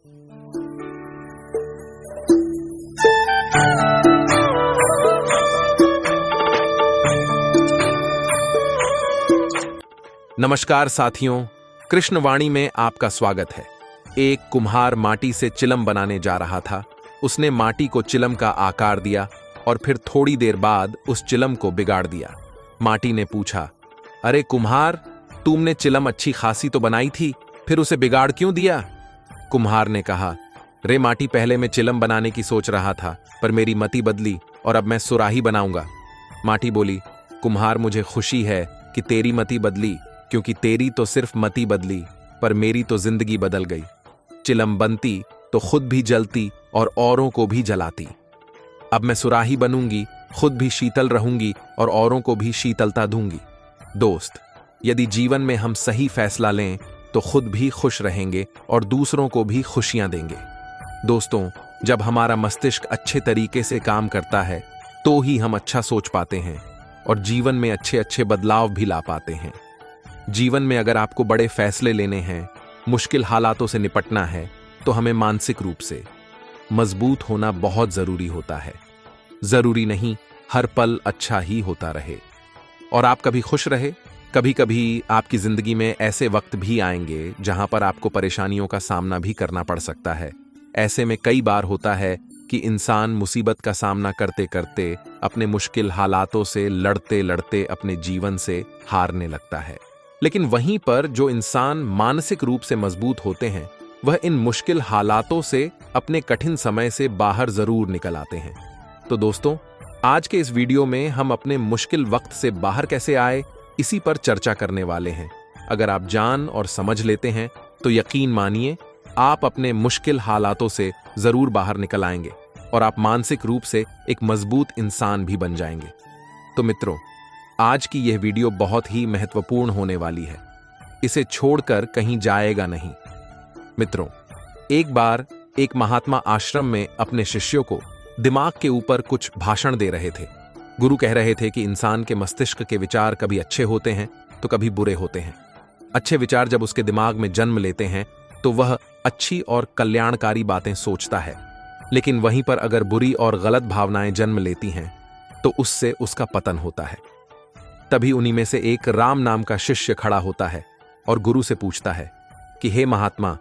नमस्कार साथियों, कृष्णवाणी में आपका स्वागत है। एक कुम्हार माटी से चिलम बनाने जा रहा था। उसने माटी को चिलम का आकार दिया और फिर थोड़ी देर बाद उस चिलम को बिगाड़ दिया। माटी ने पूछा, अरे कुम्हार, तुमने चिलम अच्छी खासी तो बनाई थी, फिर उसे बिगाड़ क्यों दिया? कुम्हार ने कहा, रे माटी, पहले मैं चिलम बनाने की सोच रहा था, पर मेरी मति बदली और अब मैं सुराही बनाऊंगा। माटी बोली, कुम्हार, मुझे खुशी है कि तेरी मति बदली, क्योंकि तेरी तो सिर्फ मति बदली, पर मेरी तो जिंदगी बदल गई। चिलम बनती तो खुद भी जलती और औरों को भी जलाती। अब मैं सुराही बनूंगी, खुद भी शीतल रहूंगी और औरों को भी शीतलता दूंगी। दोस्त, यदि जीवन में हम सही फैसला लें तो खुद भी खुश रहेंगे और दूसरों को भी खुशियां देंगे। दोस्तों, जब हमारा मस्तिष्क अच्छे तरीके से काम करता है तो ही हम अच्छा सोच पाते हैं और जीवन में अच्छे अच्छे बदलाव भी ला पाते हैं। जीवन में अगर आपको बड़े फैसले लेने हैं, मुश्किल हालातों से निपटना है, तो हमें मानसिक रूप से मजबूत होना बहुत जरूरी होता है। जरूरी नहीं हर पल अच्छा ही होता रहे और आप कभी खुश रहे। कभी कभी आपकी जिंदगी में ऐसे वक्त भी आएंगे जहां पर आपको परेशानियों का सामना भी करना पड़ सकता है। ऐसे में कई बार होता है कि इंसान मुसीबत का सामना करते करते अपने मुश्किल हालातों से लड़ते लड़ते अपने जीवन से हारने लगता है। लेकिन वहीं पर जो इंसान मानसिक रूप से मजबूत होते हैं, वह इन मुश्किल हालातों से अपने कठिन समय से बाहर जरूर निकल आते हैं। तो दोस्तों, आज के इस वीडियो में हम अपने मुश्किल वक्त से बाहर कैसे आए, इसी पर चर्चा करने वाले हैं। अगर आप जान और समझ लेते हैं तो यकीन मानिए, आप अपने मुश्किल हालातों से जरूर बाहर निकल आएंगे और आप मानसिक रूप से एक मजबूत इंसान भी बन जाएंगे। तो मित्रों, आज की यह वीडियो बहुत ही महत्वपूर्ण होने वाली है। इसे छोड़कर कहीं जाएगा नहीं। मित्रों, एक बार एक महात्मा आश्रम में अपने शिष्यों को दिमाग के ऊपर कुछ भाषण दे रहे थे। गुरु कह रहे थे कि इंसान के मस्तिष्क के विचार कभी अच्छे होते हैं तो कभी बुरे होते हैं। अच्छे विचार जब उसके दिमाग में जन्म लेते हैं तो वह अच्छी और कल्याणकारी बातें सोचता है, लेकिन वहीं पर अगर बुरी और गलत भावनाएं जन्म लेती हैं तो उससे उसका पतन होता है। तभी उन्हीं में से एक राम नाम का शिष्य खड़ा होता है और गुरु से पूछता है कि हे महात्मा,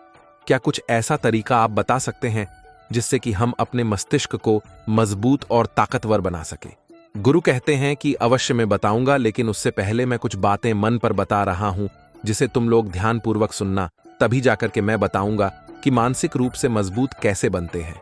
क्या कुछ ऐसा तरीका आप बता सकते हैं जिससे कि हम अपने मस्तिष्क को मजबूत और ताकतवर बना सके? गुरु कहते हैं कि अवश्य मैं बताऊंगा, लेकिन उससे पहले मैं कुछ बातें मन पर बता रहा हूं जिसे तुम लोग ध्यानपूर्वक सुनना। तभी जाकर के मैं बताऊंगा कि मानसिक रूप से मजबूत कैसे बनते हैं।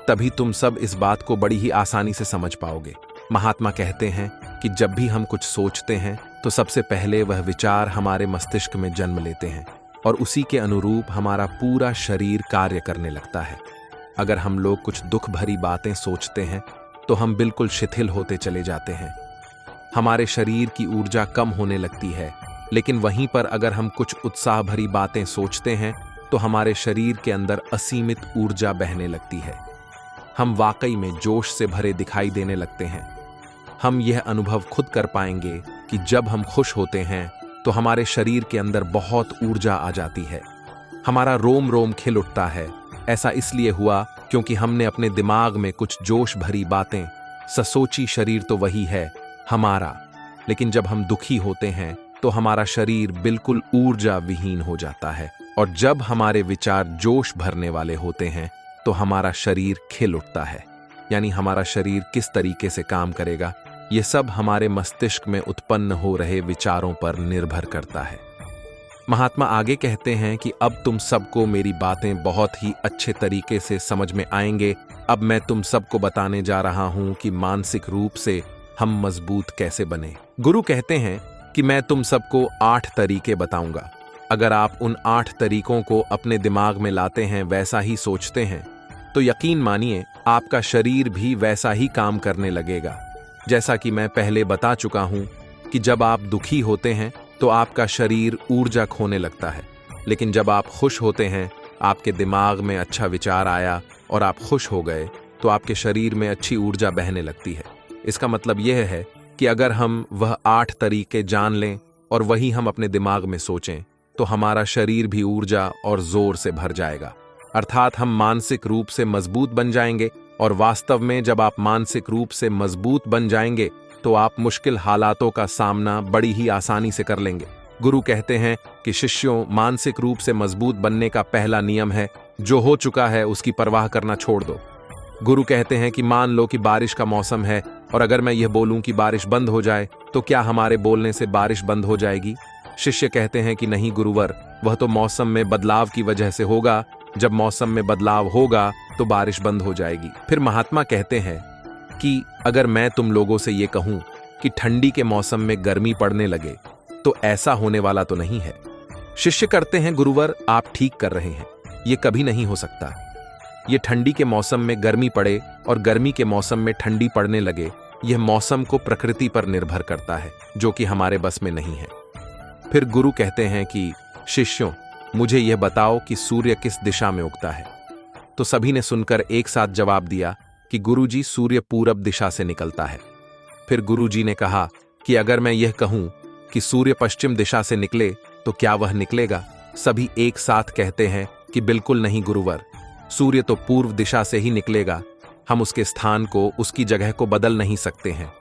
तभी तुम सब इस बात को बड़ी ही आसानी से समझ पाओगे। महात्मा कहते हैं कि जब भी हम कुछ सोचते हैं तो सबसे पहले वह विचार हमारे मस्तिष्क में जन्म लेते हैं और उसी के अनुरूप हमारा पूरा शरीर कार्य करने लगता है। अगर हम लोग कुछ दुख भरी बातें सोचते हैं तो हम बिल्कुल शिथिल होते चले जाते हैं। हमारे शरीर की ऊर्जा कम होने लगती है। लेकिन वहीं पर अगर हम कुछ उत्साह भरी बातें सोचते हैं तो हमारे शरीर के अंदर असीमित ऊर्जा बहने लगती है। हम वाकई में जोश से भरे दिखाई देने लगते हैं। हम यह अनुभव खुद कर पाएंगे कि जब हम खुश होते हैं तो हमारे शरीर के अंदर बहुत ऊर्जा आ जाती है। हमारा रोम रोम खिल उठता है। ऐसा इसलिए हुआ क्योंकि हमने अपने दिमाग में कुछ जोश भरी बातें सोची। शरीर तो वही है हमारा, लेकिन जब हम दुखी होते हैं तो हमारा शरीर बिल्कुल ऊर्जा विहीन हो जाता है। और जब हमारे विचार जोश भरने वाले होते हैं तो हमारा शरीर खिल उठता है। यानी हमारा शरीर किस तरीके से काम करेगा, ये सब हमारे मस्तिष्क में उत्पन्न हो रहे विचारों पर निर्भर करता है। महात्मा आगे कहते हैं कि अब तुम सबको मेरी बातें बहुत ही अच्छे तरीके से समझ में आएंगे। अब मैं तुम सबको बताने जा रहा हूं कि मानसिक रूप से हम मजबूत कैसे बने। गुरु कहते हैं कि मैं तुम सबको 8 तरीके बताऊंगा। अगर आप उन 8 तरीकों को अपने दिमाग में लाते हैं, वैसा ही सोचते हैं, तो यकीन मानिए आपका शरीर भी वैसा ही काम करने लगेगा। जैसा कि मैं पहले बता चुका हूं कि जब आप दुखी होते हैं तो आपका शरीर ऊर्जा खोने लगता है, लेकिन जब आप खुश होते हैं, आपके दिमाग में अच्छा विचार आया और आप खुश हो गए, तो आपके शरीर में अच्छी ऊर्जा बहने लगती है। इसका मतलब यह है कि अगर हम वह 8 तरीके जान लें और वही हम अपने दिमाग में सोचें, तो हमारा शरीर भी ऊर्जा और जोर से भर जाएगा। अर्थात हम मानसिक रूप से मजबूत बन जाएंगे, और वास्तव में जब आप मानसिक रूप से मजबूत बन जाएंगे तो आप मुश्किल हालातों का सामना बड़ी ही आसानी से कर लेंगे। गुरु कहते हैं कि शिष्यों, मानसिक रूप से मजबूत बनने का पहला नियम है, जो हो चुका है उसकी परवाह करना छोड़ दो। गुरु कहते हैं कि मान लो कि बारिश का मौसम है, और अगर मैं यह बोलूं कि बारिश बंद हो जाए तो क्या हमारे बोलने से बारिश बंद हो जाएगी? शिष्य कहते हैं कि नहीं गुरुवर, वह तो मौसम में बदलाव की वजह से होगा। जब मौसम में बदलाव होगा तो बारिश बंद हो जाएगी। फिर महात्मा कहते हैं कि अगर मैं तुम लोगों से यह कहूं कि ठंडी के मौसम में गर्मी पड़ने लगे तो ऐसा होने वाला तो नहीं है। शिष्य करते हैं गुरुवर, आप ठीक कर रहे हैं, यह कभी नहीं हो सकता। ये ठंडी के मौसम में गर्मी पड़े और गर्मी के मौसम में ठंडी पड़ने लगे, यह मौसम को प्रकृति पर निर्भर करता है, जो कि हमारे बस में नहीं है। फिर गुरु कहते हैं कि शिष्यों, मुझे यह बताओ कि सूर्य किस दिशा में उगता है। तो सभी ने सुनकर एक साथ जवाब दिया कि गुरुजी, सूर्य पूरब दिशा से निकलता है। फिर गुरुजी ने कहा कि अगर मैं यह कहूं कि सूर्य पश्चिम दिशा से निकले तो क्या वह निकलेगा? सभी एक साथ कहते हैं कि बिल्कुल नहीं गुरुवर, सूर्य तो पूर्व दिशा से ही निकलेगा, हम उसके स्थान को, उसकी जगह को बदल नहीं सकते हैं।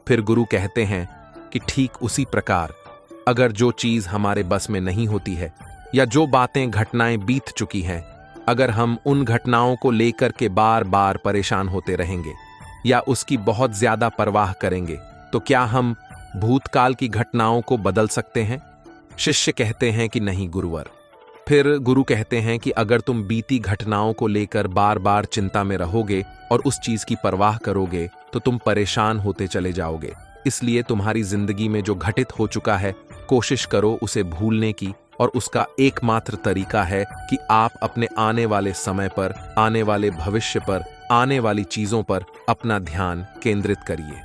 फिर गुरु कहते हैं कि ठीक उसी प्रकार अगर जो चीज हमारे बस में नहीं होती है, या जो बातें, घटनाएं बीत चुकी हैं, अगर हम उन घटनाओं को लेकर के बार बार परेशान होते रहेंगे या उसकी बहुत ज्यादा परवाह करेंगे, तो क्या हम भूतकाल की घटनाओं को बदल सकते हैं? शिष्य कहते हैं कि नहीं गुरुवर। फिर गुरु कहते हैं कि अगर तुम बीती घटनाओं को लेकर बार बार चिंता में रहोगे और उस चीज की परवाह करोगे तो तुम परेशान होते चले जाओगे। इसलिए तुम्हारी जिंदगी में जो घटित हो चुका है, कोशिश करो उसे भूलने की, और उसका एकमात्र तरीका है कि आप अपने आने वाले समय पर, आने वाले भविष्य पर, आने वाली चीजों पर अपना ध्यान केंद्रित करिए।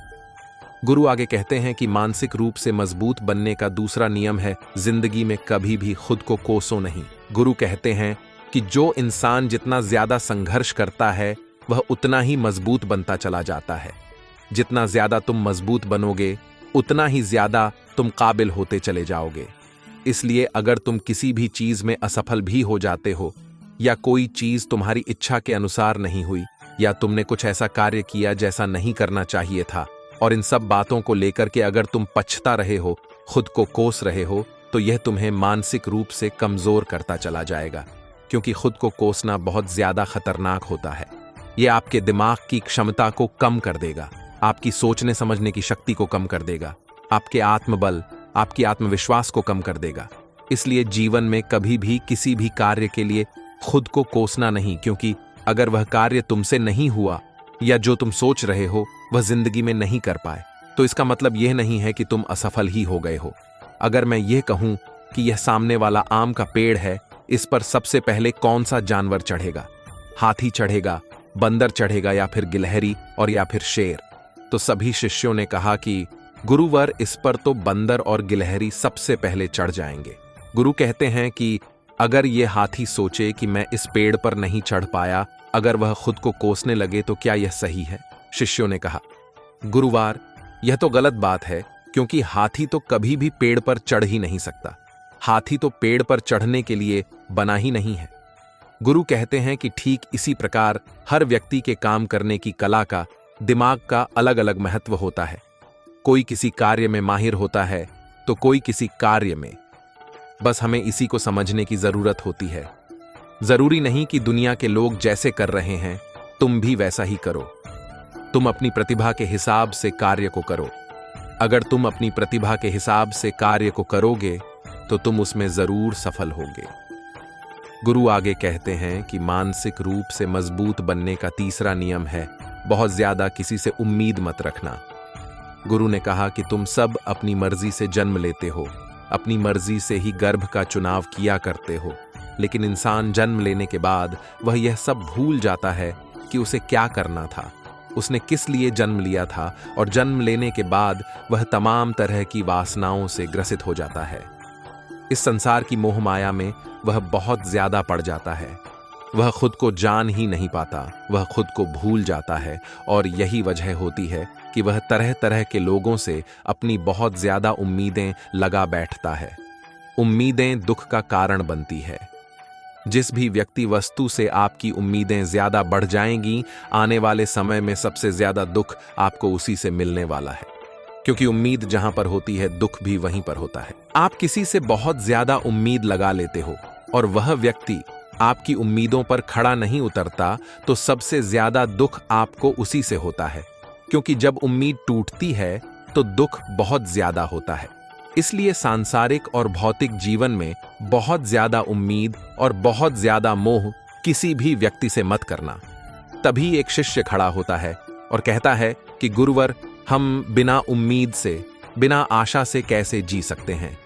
गुरु आगे कहते हैं कि मानसिक रूप से मजबूत बनने का दूसरा नियम है, जिंदगी में कभी भी खुद को कोसो नहीं। गुरु कहते हैं कि जो इंसान जितना ज्यादा संघर्ष करता है वह उतना ही मजबूत बनता चला जाता है। जितना ज्यादा तुम मजबूत बनोगे उतना ही ज्यादा तुम काबिल होते चले जाओगे। इसलिए अगर तुम किसी भी चीज में असफल भी हो जाते हो, या कोई चीज तुम्हारी इच्छा के अनुसार नहीं हुई, या तुमने कुछ ऐसा कार्य किया जैसा नहीं करना चाहिए था, और इन सब बातों को लेकर के अगर तुम पछता रहे हो, खुद को कोस रहे हो, तो यह तुम्हें मानसिक रूप से कमजोर करता चला जाएगा। क्योंकि खुद को कोसना बहुत ज्यादा खतरनाक होता है। यह आपके दिमाग की क्षमता को कम कर देगा, आपकी सोचने समझने की शक्ति को कम कर देगा, आपके आत्मबल, आपकी आत्मविश्वास को कम कर देगा। इसलिए जीवन में कभी भी किसी भी कार्य के लिए खुद को कोसना नहीं, क्योंकि अगर वह कार्य तुमसे नहीं हुआ या जो तुम सोच रहे हो वह जिंदगी में नहीं कर पाए, तो इसका मतलब यह नहीं है कि तुम असफल ही हो गए हो। अगर मैं यह कहूं कि यह सामने वाला आम का पेड़ है, इस पर सबसे पहले कौन सा जानवर चढ़ेगा? हाथी चढ़ेगा, बंदर चढ़ेगा, या फिर गिलहरी, और या फिर शेर? तो सभी शिष्यों ने कहा कि गुरुवर, इस पर तो बंदर और गिलहरी सबसे पहले चढ़ जाएंगे। गुरु कहते हैं कि अगर यह हाथी सोचे कि मैं इस पेड़ पर नहीं चढ़ पाया, अगर वह खुद को कोसने लगे, तो क्या यह सही है? शिष्यों ने कहा, गुरुवार, यह तो गलत बात है, क्योंकि हाथी तो कभी भी पेड़ पर चढ़ ही नहीं सकता। हाथी तो पेड़ पर चढ़ने के लिए बना ही नहीं है। गुरु कहते हैं कि ठीक इसी प्रकार हर व्यक्ति के काम करने की कला का, दिमाग का अलग अलग महत्व होता है। कोई किसी कार्य में माहिर होता है तो कोई किसी कार्य में। बस हमें इसी को समझने की जरूरत होती है। जरूरी नहीं कि दुनिया के लोग जैसे कर रहे हैं तुम भी वैसा ही करो। तुम अपनी प्रतिभा के हिसाब से कार्य को करो। अगर तुम अपनी प्रतिभा के हिसाब से कार्य को करोगे तो तुम उसमें जरूर सफल होगे। गुरु आगे कहते हैं कि मानसिक रूप से मजबूत बनने का तीसरा नियम है, बहुत ज्यादा किसी से उम्मीद मत रखना। गुरु ने कहा कि तुम सब अपनी मर्जी से जन्म लेते हो, अपनी मर्जी से ही गर्भ का चुनाव किया करते हो, लेकिन इंसान जन्म लेने के बाद वह यह सब भूल जाता है कि उसे क्या करना था, उसने किस लिए जन्म लिया था, और जन्म लेने के बाद वह तमाम तरह की वासनाओं से ग्रसित हो जाता है। इस संसार की मोह माया में वह बहुत ज्यादा पड़ जाता है। वह खुद को जान ही नहीं पाता, वह खुद को भूल जाता है, और यही वजह होती है कि वह तरह तरह के लोगों से अपनी बहुत ज्यादा उम्मीदें लगा बैठता है। उम्मीदें दुख का कारण बनती है। जिस भी व्यक्ति वस्तु से आपकी उम्मीदें ज्यादा बढ़ जाएंगी, आने वाले समय में सबसे ज्यादा दुख आपको उसी से मिलने वाला है, क्योंकि उम्मीद जहां पर होती है दुख भी वहीं पर होता है। आप किसी से बहुत ज्यादा उम्मीद लगा लेते हो और वह व्यक्ति आपकी उम्मीदों पर खड़ा नहीं उतरता, तो सबसे ज्यादा दुख आपको उसी से होता है, क्योंकि जब उम्मीद टूटती है तो दुख बहुत ज्यादा होता है। इसलिए सांसारिक और भौतिक जीवन में बहुत ज्यादा उम्मीद और बहुत ज्यादा मोह किसी भी व्यक्ति से मत करना। तभी एक शिष्य खड़ा होता है और कहता है कि गुरुवर, हम बिना उम्मीद से, बिना आशा से कैसे जी सकते हैं।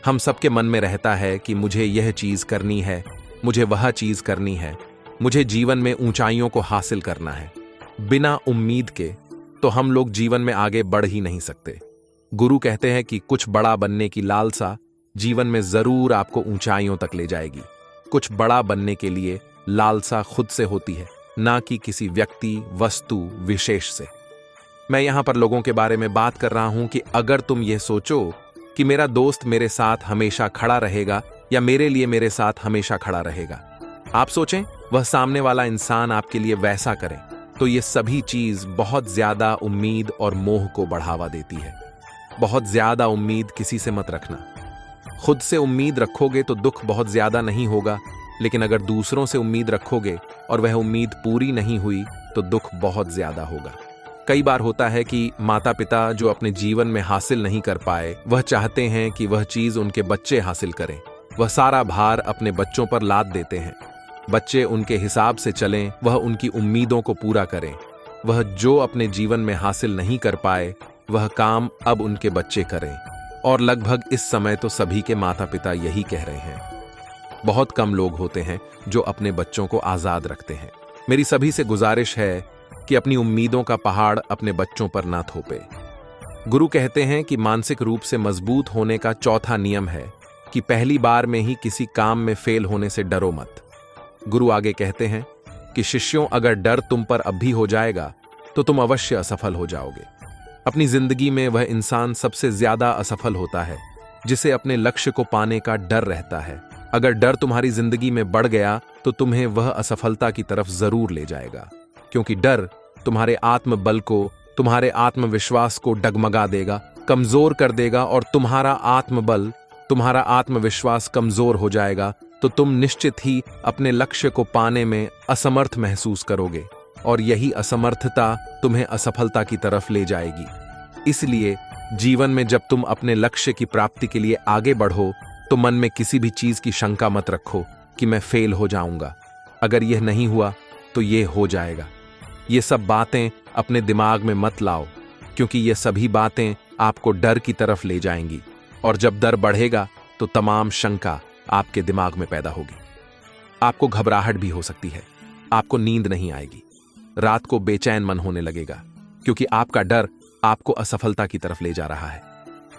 हम सबके मन में रहता है कि मुझे यह चीज करनी है, मुझे वह चीज करनी है, मुझे जीवन में ऊंचाइयों को हासिल करना है। बिना उम्मीद के तो हम लोग जीवन में आगे बढ़ ही नहीं सकते। गुरु कहते हैं कि कुछ बड़ा बनने की लालसा जीवन में जरूर आपको ऊंचाइयों तक ले जाएगी। कुछ बड़ा बनने के लिए लालसा खुद से होती है, ना कि किसी व्यक्ति, वस्तु, विशेष से। मैं यहां पर लोगों के बारे में बात कर रहा हूं कि अगर तुम ये सोचो कि मेरा दोस्त मेरे साथ हमेशा खड़ा रहेगा या मेरे लिए मेरे साथ हमेशा खड़ा रहेगा, आप सोचें वह सामने वाला इंसान आपके लिए वैसा करे, तो ये सभी चीज बहुत ज्यादा उम्मीद और मोह को बढ़ावा देती है। बहुत ज्यादा उम्मीद किसी से मत रखना। खुद से उम्मीद रखोगे तो दुख बहुत ज्यादा नहीं होगा, लेकिन अगर दूसरों से उम्मीद रखोगे और वह उम्मीद पूरी नहीं हुई तो दुख बहुत ज्यादा होगा। कई बार होता है कि माता पिता जो अपने जीवन में हासिल नहीं कर पाए, वह चाहते हैं कि वह चीज उनके बच्चे हासिल करें। वह सारा भार अपने बच्चों पर लाद देते हैं। बच्चे उनके हिसाब से चलें, वह उनकी उम्मीदों को पूरा करें। वह जो अपने जीवन में हासिल नहीं कर पाए, वह काम अब उनके बच्चे करें। और लगभग इस समय तो सभी के माता पिता यही कह रहे हैं। बहुत कम लोग होते हैं जो अपने बच्चों को आजाद रखते हैं। मेरी सभी से गुजारिश है कि अपनी उम्मीदों का पहाड़ अपने बच्चों पर ना थोपे। गुरु कहते हैं कि मानसिक रूप से मजबूत होने का चौथा नियम है कि पहली बार में ही किसी काम में फेल होने से डरो मत। गुरु आगे कहते हैं कि शिष्यों, अगर डर तुम पर अब भी हो जाएगा तो तुम अवश्य असफल हो जाओगे। अपनी जिंदगी में वह इंसान सबसे ज्यादा असफल होता है जिसे अपने लक्ष्य को पाने का डर रहता है। अगर डर तुम्हारी जिंदगी में बढ़ गया तो तुम्हें वह असफलता की तरफ जरूर ले जाएगा, क्योंकि डर तुम्हारे आत्मबल को, तुम्हारे आत्मविश्वास को डगमगा देगा, कमजोर कर देगा, और तुम्हारा आत्मबल, तुम्हारा आत्मविश्वास कमजोर हो जाएगा तो तुम निश्चित ही अपने लक्ष्य को पाने में असमर्थ महसूस करोगे, और यही असमर्थता तुम्हें असफलता की तरफ ले जाएगी। इसलिए जीवन में जब तुम अपने लक्ष्य की प्राप्ति के लिए आगे बढ़ो तो मन में किसी भी चीज की शंका मत रखो कि मैं फेल हो जाऊंगा। अगर यह नहीं हुआ तो यह हो जाएगा। ये सब बातें अपने दिमाग में मत लाओ, क्योंकि ये सभी बातें आपको डर की तरफ ले जाएंगी, और जब डर बढ़ेगा तो तमाम शंका आपके दिमाग में पैदा होगी। आपको घबराहट भी हो सकती है, आपको नींद नहीं आएगी, रात को बेचैन मन होने लगेगा, क्योंकि आपका डर आपको असफलता की तरफ ले जा रहा है।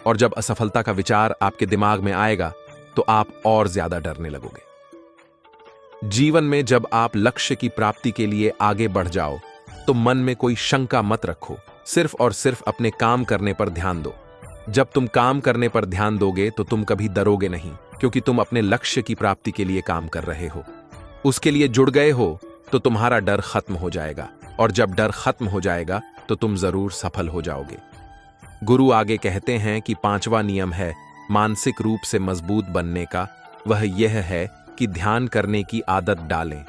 और जब असफलता का विचार आपके दिमाग में आएगा तो आप और ज्यादा डरने लगोगे। जीवन में जब आप लक्ष्य की प्राप्ति के लिए आगे बढ़ जाओ तो मन में कोई शंका मत रखो, सिर्फ और सिर्फ अपने काम करने पर ध्यान दो। जब तुम काम करने पर ध्यान दोगे तो तुम कभी डरोगे नहीं, क्योंकि तुम अपने लक्ष्य की प्राप्ति के लिए काम कर रहे हो, उसके लिए जुड़ गए हो, तो तुम्हारा डर खत्म हो जाएगा, और जब डर खत्म हो जाएगा तो तुम जरूर सफल हो जाओगे। गुरु आगे कहते हैं कि पांचवा नियम है मानसिक रूप से मजबूत बनने का, वह यह है कि ध्यान करने की आदत डालें।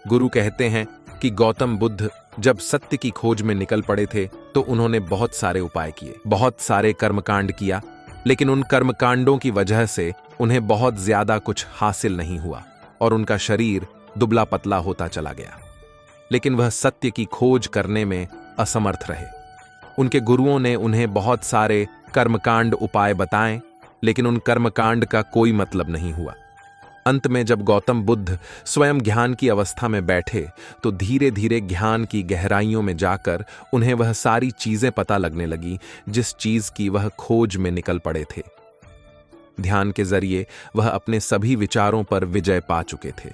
गुरु कहते हैं कि गौतम बुद्ध जब सत्य की खोज में निकल पड़े थे तो उन्होंने बहुत सारे उपाय किए, बहुत सारे कर्मकांड किया, लेकिन उन कर्मकांडों की वजह से उन्हें बहुत ज्यादा कुछ हासिल नहीं हुआ और उनका शरीर दुबला पतला होता चला गया। लेकिन वह सत्य की खोज करने में असमर्थ रहे। उनके गुरुओं ने उन्हें बहुत सारे कर्मकांड उपाय बताए, लेकिन उन कर्मकांड का कोई मतलब नहीं हुआ। अंत में जब गौतम बुद्ध स्वयं ज्ञान की अवस्था में बैठे तो धीरे धीरे ज्ञान की गहराइयों में जाकर उन्हें वह सारी चीजें पता लगने लगी जिस चीज की वह खोज में निकल पड़े थे। ध्यान के जरिए वह अपने सभी विचारों पर विजय पा चुके थे।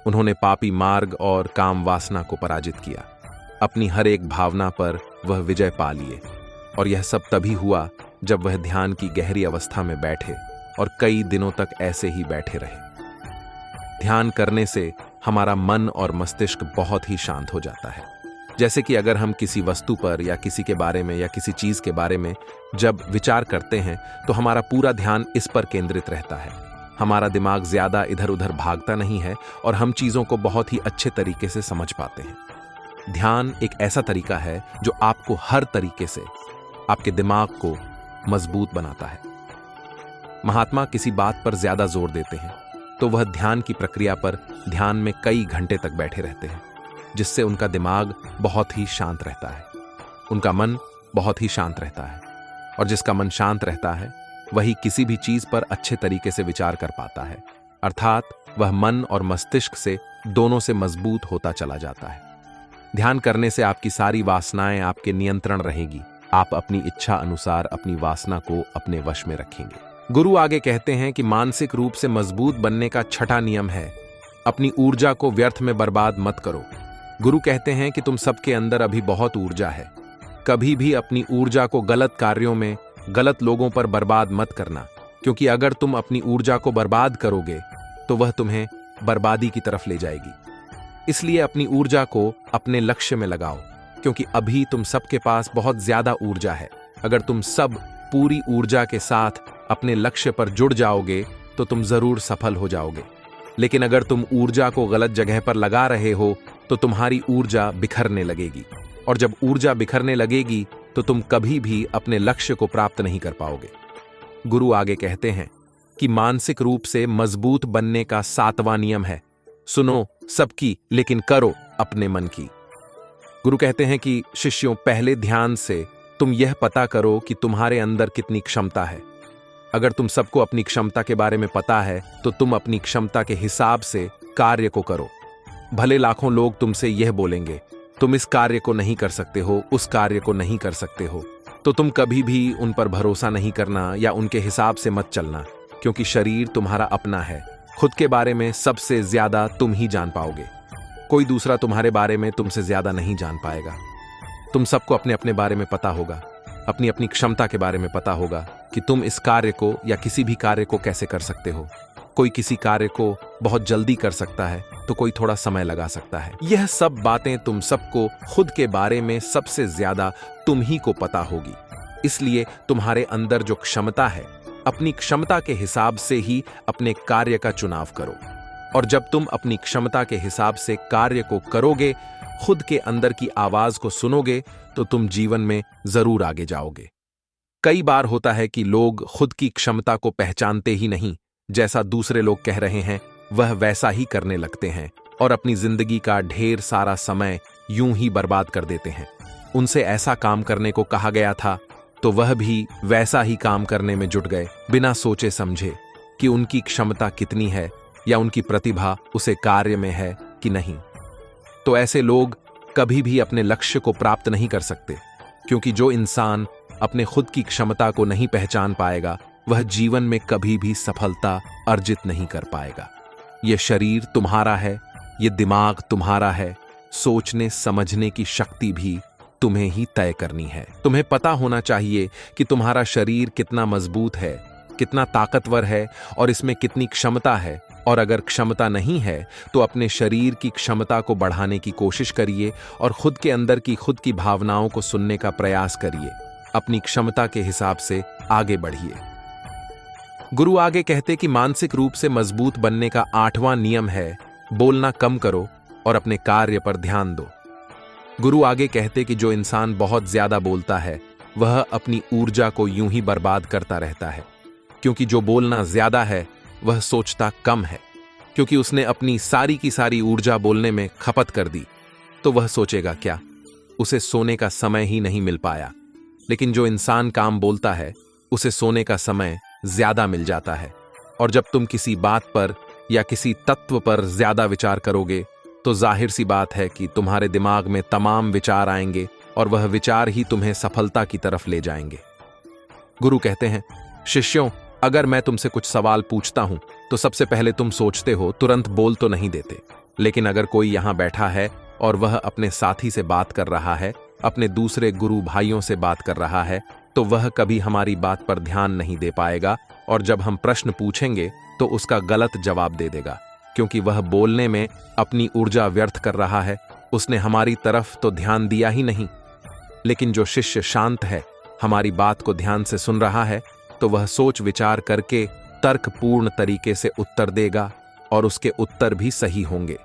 उन्होंने पापी मार्ग और काम वासना को पराजित किया। अपनी हर एक भावना पर वह विजय पा लिए, और यह सब तभी हुआ जब वह ध्यान की गहरी अवस्था में बैठे और कई दिनों तक ऐसे ही बैठे रहे। ध्यान करने से हमारा मन और मस्तिष्क बहुत ही शांत हो जाता है। जैसे कि अगर हम किसी वस्तु पर या किसी के बारे में या किसी चीज के बारे में जब विचार करते हैं तो हमारा पूरा ध्यान इस पर केंद्रित रहता है। हमारा दिमाग ज्यादा इधर उधर भागता नहीं है और हम चीजों को बहुत ही अच्छे तरीके से समझ पाते हैं। ध्यान एक ऐसा तरीका है जो आपको हर तरीके से आपके दिमाग को मजबूत बनाता है। महात्मा किसी बात पर ज्यादा जोर देते हैं तो वह ध्यान की प्रक्रिया पर ध्यान में कई घंटे तक बैठे रहते हैं, जिससे उनका दिमाग बहुत ही शांत रहता है, उनका मन बहुत ही शांत रहता है। और जिसका मन शांत रहता है वही किसी भी चीज पर अच्छे तरीके से विचार कर पाता है, अर्थात वह मन और मस्तिष्क से दोनों से मजबूत होता चला जाता है। ध्यान करने से आपकी सारी वासनाएं आपके नियंत्रण रहेगी। आप अपनी इच्छा अनुसार अपनी वासना को अपने वश में रखेंगे। गुरु आगे कहते हैं कि मानसिक रूप से मजबूत बनने का छठा नियम है, अपनी ऊर्जा को व्यर्थ में बर्बाद मत करो। गुरु कहते हैं कि तुम सबके अंदर अभी बहुत ऊर्जा है। कभी भी अपनी ऊर्जा को गलत कार्यों में, गलत लोगों पर बर्बाद मत करना, क्योंकि अगर तुम अपनी ऊर्जा को बर्बाद करोगे तो वह तुम्हें बर्बादी की तरफ ले जाएगी। इसलिए अपनी ऊर्जा को अपने लक्ष्य में लगाओ, क्योंकि अभी तुम सबके पास बहुत ज्यादा ऊर्जा है। अगर तुम सब पूरी ऊर्जा के साथ अपने लक्ष्य पर जुड़ जाओगे तो तुम जरूर सफल हो जाओगे। लेकिन अगर तुम ऊर्जा को गलत जगह पर लगा रहे हो तो तुम्हारी ऊर्जा बिखरने लगेगी, और जब ऊर्जा बिखरने लगेगी तो तुम कभी भी अपने लक्ष्य को प्राप्त नहीं कर पाओगे। गुरु आगे कहते हैं कि मानसिक रूप से मजबूत बनने का 7वां नियम है, सुनो सबकी लेकिन करो अपने मन की। गुरु कहते हैं कि शिष्यों, पहले ध्यान से तुम यह पता करो कि तुम्हारे अंदर कितनी क्षमता है। अगर तुम सबको अपनी क्षमता के बारे में पता है तो तुम अपनी क्षमता के हिसाब से कार्य को करो। भले लाखों लोग तुमसे यह बोलेंगे, तुम इस कार्य को नहीं कर सकते हो, उस कार्य को नहीं कर सकते हो, तो तुम कभी भी उन पर भरोसा नहीं करना या उनके हिसाब से मत चलना, क्योंकि शरीर तुम्हारा अपना है। खुद के बारे में सबसे ज्यादा तुम ही जान पाओगे। कोई दूसरा तुम्हारे बारे में तुमसे ज्यादा नहीं जान पाएगा। तुम सबको अपने अपने बारे में पता होगा, अपनी अपनी क्षमता के बारे में पता होगा कि तुम इस कार्य को या किसी भी कार्य को कैसे कर सकते हो। कोई किसी कार्य को बहुत जल्दी कर सकता है तो कोई थोड़ा समय लगा सकता है। यह सब बातें तुम सबको खुद के बारे में सबसे ज्यादा तुम ही को पता होगी। इसलिए तुम्हारे अंदर जो क्षमता है, अपनी क्षमता के हिसाब से ही अपने कार्य का चुनाव करो। और जब तुम अपनी क्षमता के हिसाब से कार्य को करोगे, खुद के अंदर की आवाज को सुनोगे, तो तुम जीवन में जरूर आगे जाओगे। कई बार होता है कि लोग खुद की क्षमता को पहचानते ही नहीं, जैसा दूसरे लोग कह रहे हैं वह वैसा ही करने लगते हैं और अपनी जिंदगी का ढेर सारा समय यूं ही बर्बाद कर देते हैं। उनसे ऐसा काम करने को कहा गया था तो वह भी वैसा ही काम करने में जुट गए, बिना सोचे समझे कि उनकी क्षमता कितनी है या उनकी प्रतिभा उसे कार्य में है कि नहीं। तो ऐसे लोग कभी भी अपने लक्ष्य को प्राप्त नहीं कर सकते, क्योंकि जो इंसान अपने खुद की क्षमता को नहीं पहचान पाएगा वह जीवन में कभी भी सफलता अर्जित नहीं कर पाएगा। यह शरीर तुम्हारा है, यह दिमाग तुम्हारा है, सोचने समझने की शक्ति भी तुम्हें ही तय करनी है। तुम्हें पता होना चाहिए कि तुम्हारा शरीर कितना मजबूत है, कितना ताकतवर है और इसमें कितनी क्षमता है। और अगर क्षमता नहीं है तो अपने शरीर की क्षमता को बढ़ाने की कोशिश करिए और खुद के अंदर की खुद की भावनाओं को सुनने का प्रयास करिए। अपनी क्षमता के हिसाब से आगे बढ़िए। गुरु आगे कहते कि मानसिक रूप से मजबूत बनने का 8वां नियम है, बोलना कम करो और अपने कार्य पर ध्यान दो। गुरु आगे कहते कि जो इंसान बहुत ज्यादा बोलता है वह अपनी ऊर्जा को यूं ही बर्बाद करता रहता है, क्योंकि जो बोलना ज्यादा है वह सोचता कम है। क्योंकि उसने अपनी सारी की सारी ऊर्जा बोलने में खपत कर दी तो वह सोचेगा क्या, उसे सोने का समय ही नहीं मिल पाया। लेकिन जो इंसान काम बोलता है उसे सोने का समय ज्यादा मिल जाता है। और जब तुम किसी बात पर या किसी तत्व पर ज्यादा विचार करोगे तो जाहिर सी बात है कि तुम्हारे दिमाग में तमाम विचार आएंगे और वह विचार ही तुम्हें सफलता की तरफ ले जाएंगे। गुरु कहते हैं, शिष्यों, अगर मैं तुमसे कुछ सवाल पूछता हूं तो सबसे पहले तुम सोचते हो, तुरंत बोल तो नहीं देते। लेकिन अगर कोई यहां बैठा है और वह अपने साथी से बात कर रहा है, अपने दूसरे गुरु भाइयों से बात कर रहा है, तो वह कभी हमारी बात पर ध्यान नहीं दे पाएगा और जब हम प्रश्न पूछेंगे तो उसका गलत जवाब दे देगा, क्योंकि वह बोलने में अपनी ऊर्जा व्यर्थ कर रहा है, उसने हमारी तरफ तो ध्यान दिया ही नहीं। लेकिन जो शिष्य शांत है, हमारी बात को ध्यान से सुन रहा है, तो वह सोच विचार करके तर्कपूर्ण तरीके से उत्तर देगा और उसके उत्तर भी सही होंगे।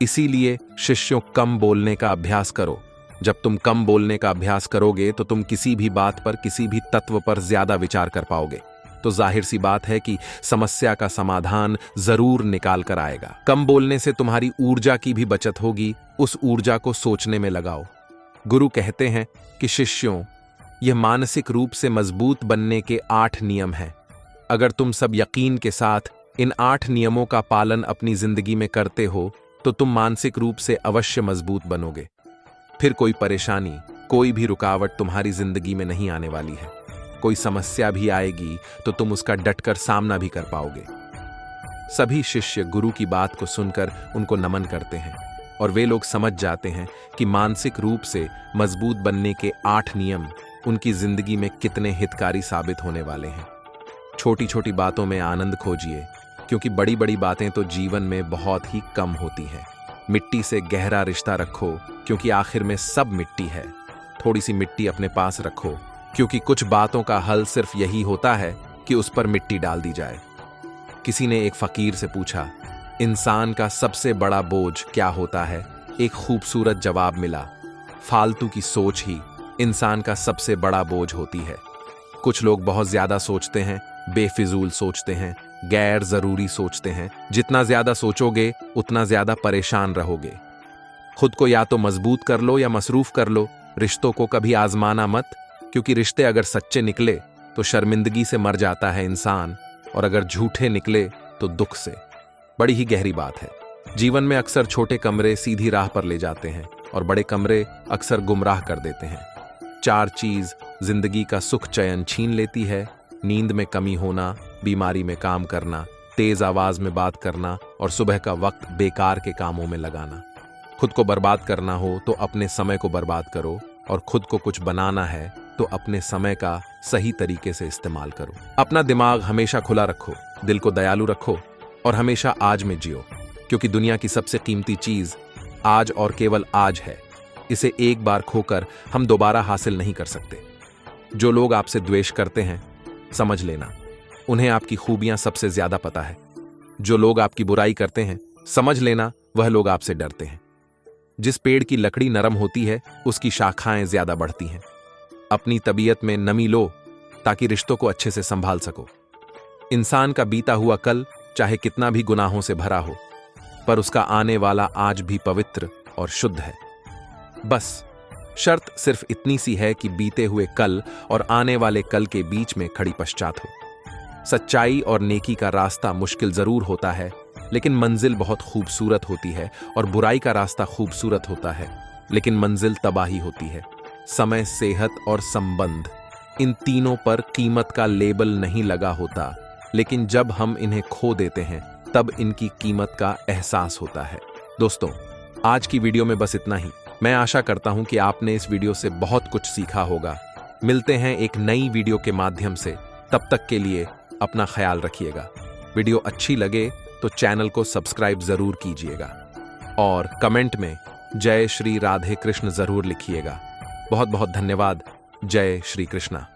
इसीलिए शिष्यों, कम बोलने का अभ्यास करो। जब तुम कम बोलने का अभ्यास करोगे तो तुम किसी भी बात पर, किसी भी तत्व पर ज्यादा विचार कर पाओगे। तो जाहिर सी बात है कि समस्या का समाधान जरूर निकाल कर आएगा। कम बोलने से तुम्हारी ऊर्जा की भी बचत होगी, उस ऊर्जा को सोचने में लगाओ। गुरु कहते हैं कि शिष्यों, यह मानसिक रूप से मजबूत बनने के 8 नियम हैं। अगर तुम सब यकीन के साथ इन 8 नियमों का पालन अपनी जिंदगी में करते हो तो तुम मानसिक रूप से अवश्य मजबूत बनोगे। फिर कोई परेशानी, कोई भी रुकावट तुम्हारी जिंदगी में नहीं आने वाली है। कोई समस्या भी आएगी तो तुम उसका डटकर सामना भी कर पाओगे। सभी शिष्य गुरु की बात को सुनकर उनको नमन करते हैं और वे लोग समझ जाते हैं कि मानसिक रूप से मजबूत बनने के 8 नियम उनकी जिंदगी में कितने हितकारी साबित होने वाले हैं। छोटी छोटी बातों में आनंद खोजिए, क्योंकि बड़ी बड़ी बातें तो जीवन में बहुत ही कम होती हैं। मिट्टी से गहरा रिश्ता रखो, क्योंकि आखिर में सब मिट्टी है। थोड़ी सी मिट्टी अपने पास रखो, क्योंकि कुछ बातों का हल सिर्फ यही होता है कि उस पर मिट्टी डाल दी जाए। किसी ने एक फकीर से पूछा, इंसान का सबसे बड़ा बोझ क्या होता है? एक खूबसूरत जवाब मिला, फालतू की सोच ही इंसान का सबसे बड़ा बोझ होती है। कुछ लोग बहुत ज्यादा सोचते हैं, बेफिजूल सोचते हैं, गैर जरूरी सोचते हैं। जितना ज्यादा सोचोगे उतना ज्यादा परेशान रहोगे। खुद को या तो मजबूत कर लो या मसरूफ कर लो। रिश्तों को कभी आजमाना मत, क्योंकि रिश्ते अगर सच्चे निकले तो शर्मिंदगी से मर जाता है इंसान, और अगर झूठे निकले तो दुख से। बड़ी ही गहरी बात है। जीवन में अक्सर छोटे कमरे सीधी राह पर ले जाते हैं और बड़े कमरे अक्सर गुमराह कर देते हैं। 4 चीज जिंदगी का सुख चयन छीन लेती है: नींद में कमी होना, बीमारी में काम करना, तेज आवाज में बात करना और सुबह का वक्त बेकार के कामों में लगाना। खुद को बर्बाद करना हो तो अपने समय को बर्बाद करो, और खुद को कुछ बनाना है तो अपने समय का सही तरीके से इस्तेमाल करो। अपना दिमाग हमेशा खुला रखो, दिल को दयालु रखो और हमेशा आज में जियो, क्योंकि दुनिया की सबसे कीमती चीज आज और केवल आज है। इसे एक बार खोकर हम दोबारा हासिल नहीं कर सकते। जो लोग आपसे द्वेष करते हैं, समझ लेना उन्हें आपकी खूबियां सबसे ज्यादा पता है। जो लोग आपकी बुराई करते हैं, समझ लेना वह लोग आपसे डरते हैं। जिस पेड़ की लकड़ी नरम होती है, उसकी शाखाएं ज्यादा बढ़ती हैं। अपनी तबीयत में नमी लो ताकि रिश्तों को अच्छे से संभाल सको। इंसान का बीता हुआ कल चाहे कितना भी गुनाहों से भरा हो, पर उसका आने वाला आज भी पवित्र और शुद्ध है। बस शर्त सिर्फ इतनी सी है कि बीते हुए कल और आने वाले कल के बीच में खड़ी पश्चात हो। सच्चाई और नेकी का रास्ता मुश्किल जरूर होता है, लेकिन मंजिल बहुत खूबसूरत होती है। और बुराई का रास्ता खूबसूरत होता है, लेकिन मंजिल तबाही होती है। समय, सेहत और संबंध, इन तीनों पर कीमत का लेबल नहीं लगा होता, लेकिन जब हम इन्हें खो देते हैं तब इनकी कीमत का एहसास होता है। दोस्तों, आज की वीडियो में बस इतना ही। मैं आशा करता हूं कि आपने इस वीडियो से बहुत कुछ सीखा होगा। मिलते हैं एक नई वीडियो के माध्यम से। तब तक के लिए अपना ख्याल रखिएगा। वीडियो अच्छी लगे तो चैनल को सब्सक्राइब जरूर कीजिएगा और कमेंट में जय श्री राधे कृष्ण जरूर लिखिएगा। बहुत बहुत धन्यवाद। जय श्री कृष्णा।